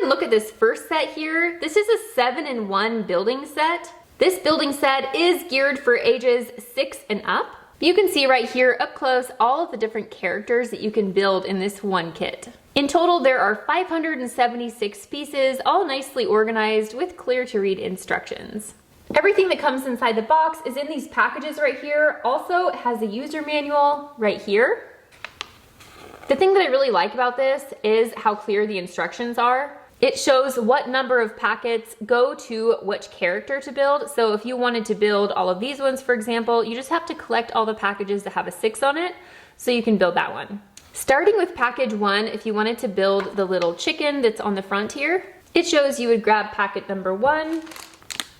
and look at this first set here. This is a 7-in-1 building set. This building set is geared for ages 6 and up. You can see right here up close all of the different characters that you can build in this one kit. In total, there are 576 pieces, all nicely organized with clear to read instructions. Everything that comes inside the box is in these packages right here. Also, it has a user manual right here. The thing that I really like about this is how clear the instructions are. It shows what number of packets go to which character to build. So if you wanted to build all of these ones, for example, you just have to collect all the packages that have a 6 on it, so you can build that one. Starting with package 1, if you wanted to build the little chicken that's on the front here, it shows you would grab packet number 1,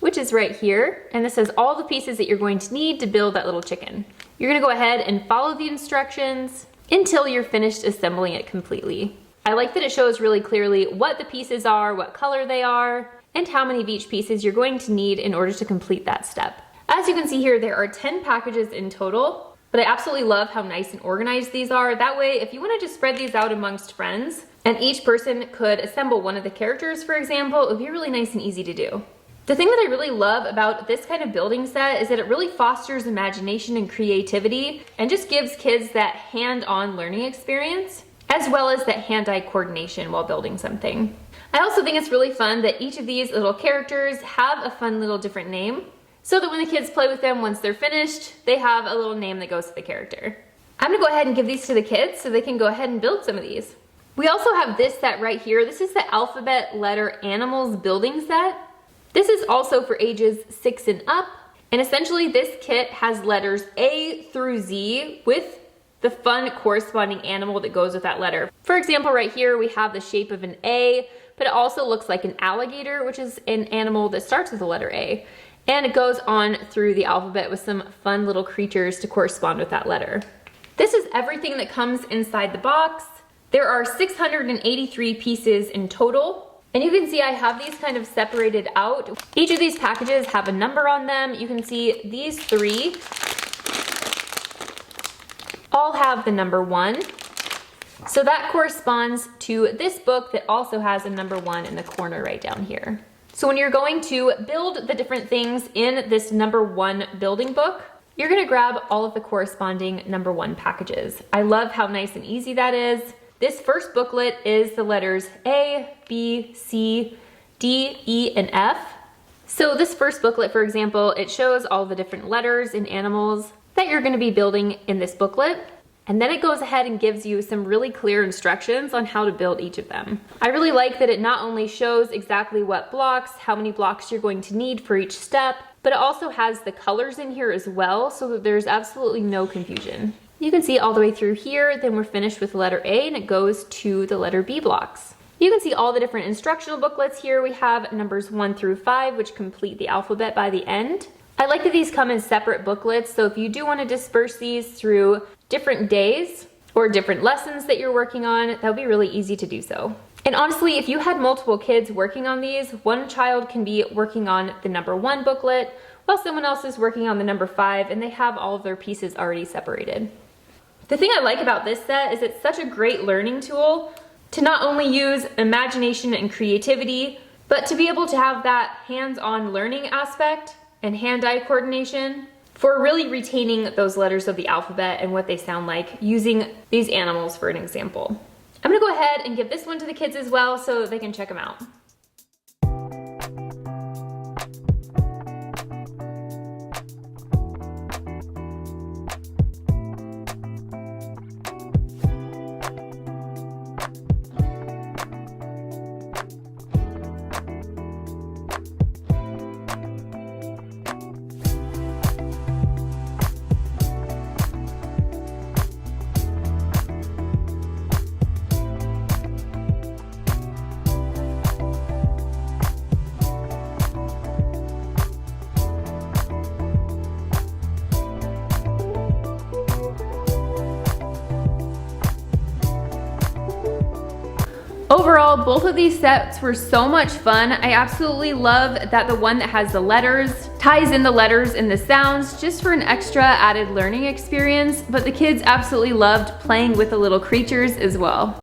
which is right here, and this has all the pieces that you're going to need to build that little chicken. You're gonna go ahead and follow the instructions until you're finished assembling it completely. I like that it shows really clearly what the pieces are, what color they are, and how many of each pieces you're going to need in order to complete that step. As you can see here, there are 10 packages in total, but I absolutely love how nice and organized these are. That way, if you wanted to spread these out amongst friends, and each person could assemble one of the characters, for example, it would be really nice and easy to do. The thing that I really love about this kind of building set is that it really fosters imagination and creativity and just gives kids that hand-on learning experience, as well as that hand-eye coordination while building something. I also think it's really fun that each of these little characters have a fun little different name, so that when the kids play with them once they're finished, they have a little name that goes to the character. I'm gonna go ahead and give these to the kids so they can go ahead and build some of these. We also have this set right here. This is the Alphabet Letter Animals building set. This is also for ages 6 and up, and essentially this kit has letters A through Z with the fun corresponding animal that goes with that letter. For example, right here we have the shape of an A, but it also looks like an alligator, which is an animal that starts with the letter A. And it goes on through the alphabet with some fun little creatures to correspond with that letter. This is everything that comes inside the box. There are 683 pieces in total. And you can see I have these kind of separated out. Each of these packages have a number on them. You can see these 3 all have the number 1. So that corresponds to this book that also has a number 1 in the corner right down here. So when you're going to build the different things in this number 1 building book, you're gonna grab all of the corresponding number 1 packages. I love how nice and easy that is. This first booklet is the letters A, B, C, D, E, and F. So this first booklet, for example, it shows all the different letters and animals that you're gonna be building in this booklet. And then it goes ahead and gives you some really clear instructions on how to build each of them. I really like that it not only shows exactly what blocks, how many blocks you're going to need for each step, but it also has the colors in here as well so that there's absolutely no confusion. You can see all the way through here, then we're finished with the letter A and it goes to the letter B blocks. You can see all the different instructional booklets here. We have numbers 1 through 5, which complete the alphabet by the end. I like that these come in separate booklets, so if you do want to disperse these through different days or different lessons that you're working on, that would be really easy to do so. And honestly, if you had multiple kids working on these, one child can be working on the number 1 booklet, while someone else is working on the number 5, and they have all of their pieces already separated. The thing I like about this set is it's such a great learning tool to not only use imagination and creativity, but to be able to have that hands-on learning aspect and hand-eye coordination for really retaining those letters of the alphabet and what they sound like using these animals for an example. I'm gonna go ahead and give this one to the kids as well so they can check them out. Overall, both of these sets were so much fun. I absolutely love that the one that has the letters ties in the letters and the sounds just for an extra added learning experience, but the kids absolutely loved playing with the little creatures as well.